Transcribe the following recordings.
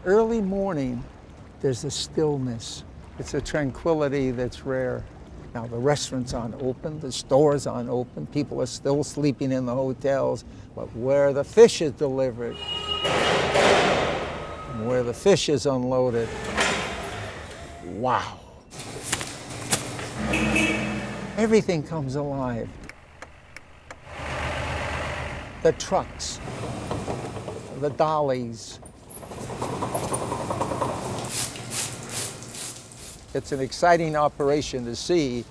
Early morning, there's a stillness. It's a tranquility that's rare. Now, the restaurants aren't open, the stores aren't open, people are still sleeping in the hotels, but where the fish is delivered, and where the fish is unloaded, wow. Everything comes alive. The trucks, the dollies. It's an exciting operation to see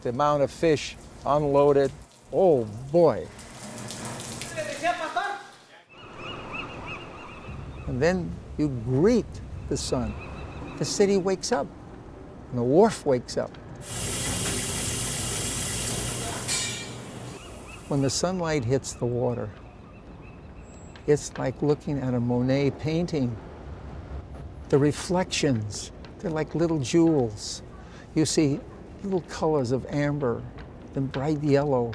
the amount of fish unloaded. Oh boy. And then you greet the sun. The city wakes up, and the wharf wakes up. When the sunlight hits the water, it's like looking at a Monet painting. The reflections, they're like little jewels. You see little colors of amber and bright yellow.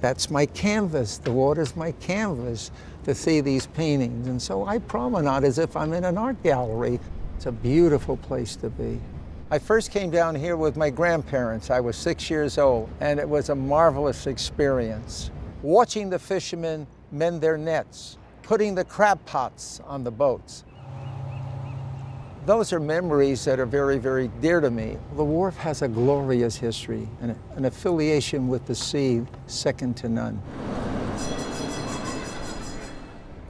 That's my canvas. The water's my canvas to see these paintings. And so I promenade as if I'm in an art gallery. It's a beautiful place to be. I first came down here with my grandparents. I was 6 years old, and it was a marvelous experience. Watching the fishermen mend their nets, putting the crab pots on the boats. Those are memories that are very, very dear to me. The wharf has a glorious history and an affiliation with the sea second to none.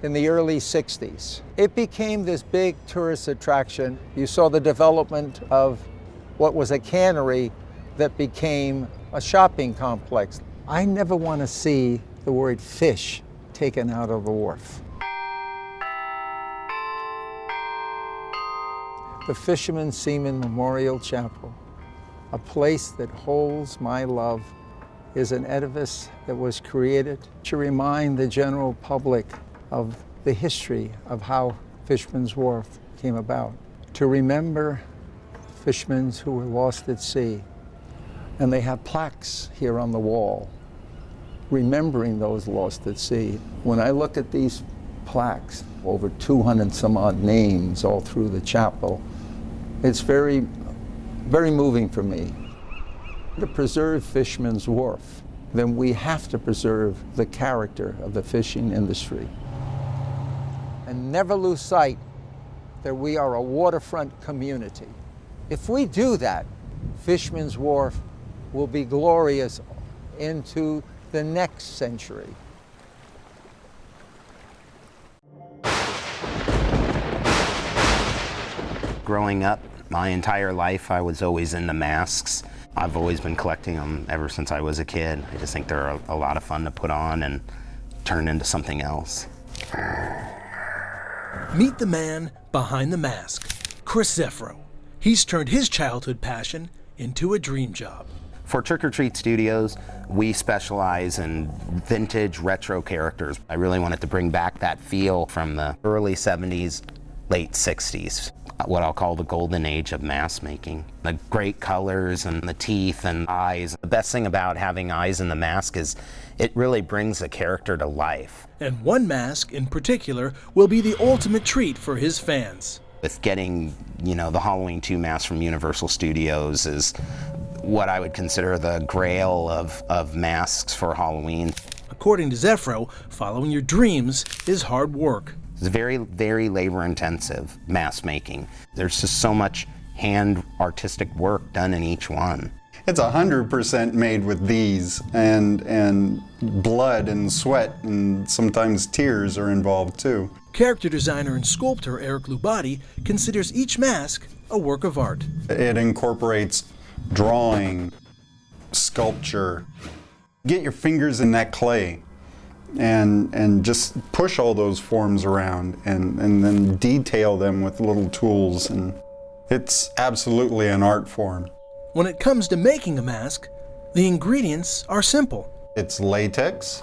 In the early 60s, it became this big tourist attraction. You saw the development of what was a cannery that became a shopping complex. I never want to see the word fish taken out of the wharf. The Fisherman Seaman Memorial Chapel, a place that holds my love, is an edifice that was created to remind the general public of the history of how Fisherman's Wharf came about, to remember fishermen who were lost at sea. And they have plaques here on the wall remembering those lost at sea. When I look at these plaques, over 200 some odd names all through the chapel, it's very, very moving for me. To preserve Fisherman's Wharf, then we have to preserve the character of the fishing industry. And never lose sight that we are a waterfront community. If we do that, Fisherman's Wharf will be glorious into the next century. Growing up, my entire life, I was always into masks. I've always been collecting them ever since I was a kid. I just think they're a lot of fun to put on and turn into something else. Meet the man behind the mask, Chris Zeffro. He's turned his childhood passion into a dream job. For Trick or Treat Studios, we specialize in vintage retro characters. I really wanted to bring back that feel from the early 70s, late 60s, what I'll call the golden age of mask making. The great colors and the teeth and eyes. The best thing about having eyes in the mask is it really brings the character to life. And one mask in particular will be the ultimate treat for his fans. With getting, the Halloween 2 mask from Universal Studios is what I would consider the grail of masks for Halloween. According to Zeffro, following your dreams is hard work. It's very, very labor-intensive mask making. There's just so much hand artistic work done in each one. It's 100% made with these, and blood and sweat and sometimes tears are involved too. Character designer and sculptor Eric Lubati considers each mask a work of art. It incorporates drawing, sculpture. Get your fingers in that clay and just push all those forms around and then detail them with little tools, and it's absolutely an art form. When it comes to making a mask, the ingredients are simple. It's latex,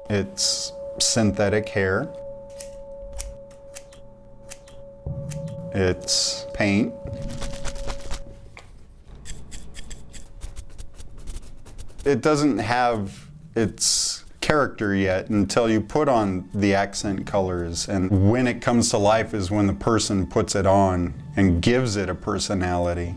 it's synthetic hair, it's paint, it doesn't have its character yet until you put on the accent colors. And when it comes to life is when the person puts it on and gives it a personality.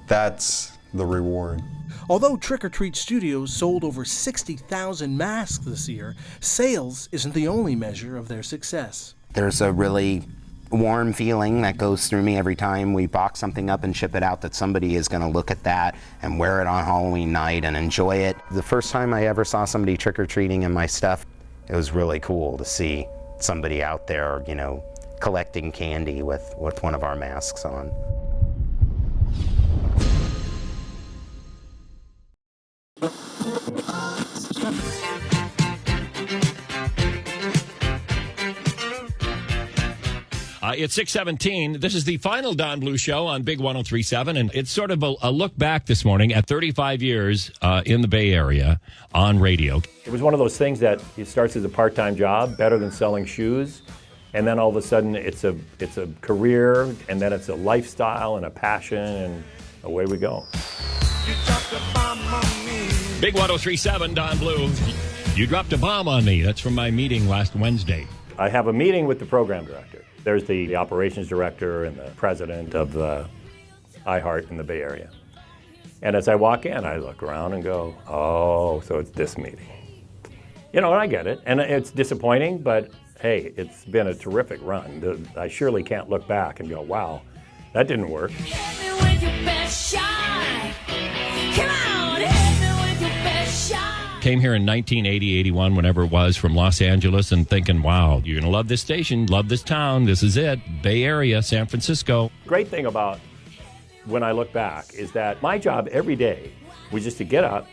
That's the reward. Although Trick or Treat Studios sold over 60,000 masks this year, sales isn't the only measure of their success. There's a really warm feeling that goes through me every time we box something up and ship it out, that somebody is going to look at that and wear it on Halloween night and enjoy it. The first time I ever saw somebody trick-or-treating in my stuff, it was really cool to see somebody out there, you know, collecting candy with one of our masks on. It's 6:17. This is the final Don Bluth Show on Big 103.7, and it's sort of a look back this morning at 35 years in the Bay Area on radio. It was one of those things that it starts as a part-time job, better than selling shoes, and then all of a sudden it's a career, and then it's a lifestyle and a passion, and away we go. Big 103.7, Don Bluth. You dropped a bomb on me. That's from my meeting last Wednesday. I have a meeting with the program director. There's the operations director and the president of the iHeart in the Bay Area. And as I walk in, I look around and go, oh, so it's this meeting. You know, and I get it. And it's disappointing, but hey, it's been a terrific run. I surely can't look back and go, wow, that didn't work. Came here in 1980, 81, whenever it was, from Los Angeles, and thinking, wow, you're going to love this station, love this town, this is it, Bay Area, San Francisco. Great thing about when I look back is that my job every day was just to get up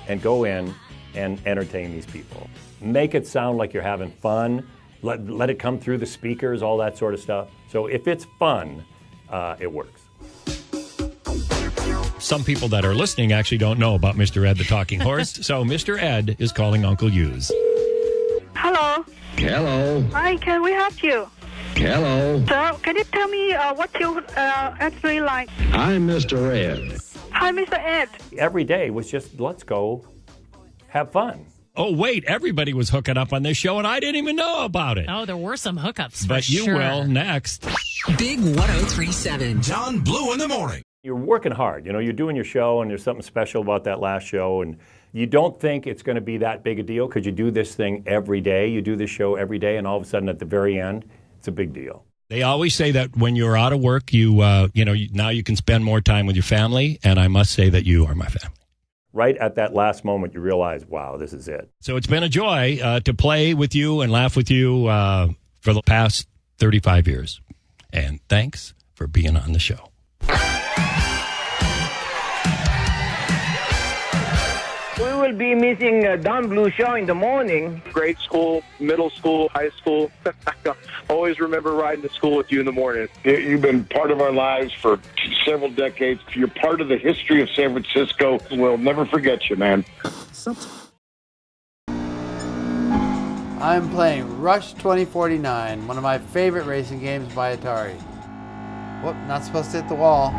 and go in and entertain these people. Make it sound like you're having fun, let it come through the speakers, all that sort of stuff. So if it's fun, it works. Some people that are listening actually don't know about Mr. Ed the Talking Horse, so Mr. Ed is calling Uncle Hughes. Hello. Hello. Hi, can we help you? Hello. Sir, can you tell me what you actually like? I'm Mr. Ed. Hi, Mr. Ed. Every day was just, let's go have fun. Oh, wait, everybody was hooking up on this show, and I didn't even know about it. Oh, there were some hookups, but you will next. Big 103.7, Don Bluth in the morning. You're working hard. You know, you're doing your show, and there's something special about that last show, and you don't think it's going to be that big a deal because you do this thing every day. You do this show every day, and all of a sudden at the very end, it's a big deal. They always say that when you're out of work, now you can spend more time with your family, and I must say that you are my family. Right at that last moment, you realize, wow, this is it. So it's been a joy to play with you and laugh with you for the past 35 years. And thanks for being on the show. We will be missing Don Bluth Show in the morning. Grade school, middle school, high school. Always remember riding to school with you in the morning. You've been part of our lives for several decades. You're part of the history of San Francisco. We'll never forget you, man. I'm playing Rush 2049, one of my favorite racing games by Atari. Whoop, not supposed to hit the wall.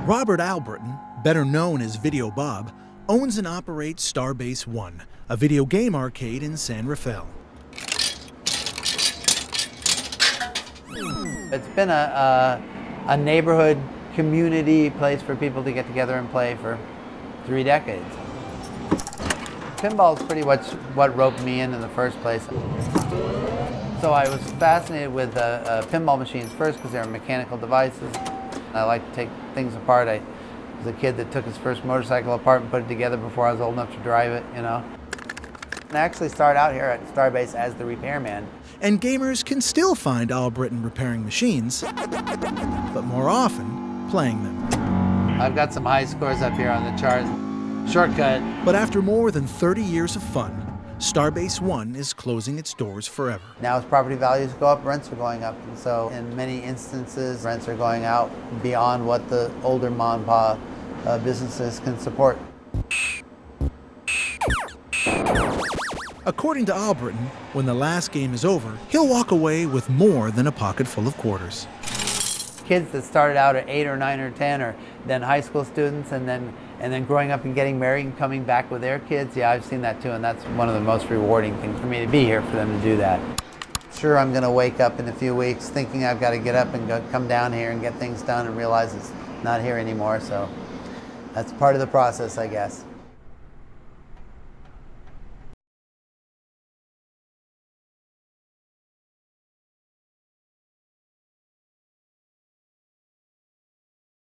Robert Albritton, better known as Video Bob, owns and operates Starbase One, a video game arcade in San Rafael. It's been a neighborhood community place for people to get together and play for 3 decades. Pinball is pretty much what roped me in the first place. So I was fascinated with pinball machines first because they're mechanical devices. I like to take things apart. I was a kid that took his first motorcycle apart and put it together before I was old enough to drive it, you know. I actually started out here at Starbase as the repairman. And gamers can still find Albritton repairing machines, but more often playing them. I've got some high scores up here on the chart. Shortcut. But after more than 30 years of fun, Starbase One is closing its doors forever. Now as property values go up, rents are going up. And so in many instances, rents are going out beyond what the older mom and pop businesses can support. According to Albritton, when the last game is over, he'll walk away with more than a pocket full of quarters. Kids that started out at 8 or 9 or 10 or then high school students and then And then growing up and getting married and coming back with their kids, yeah, I've seen that too, and that's one of the most rewarding things for me to be here, for them to do that. Sure, I'm going to wake up in a few weeks thinking I've got to get up and come down here and get things done and realize it's not here anymore, so that's part of the process, I guess.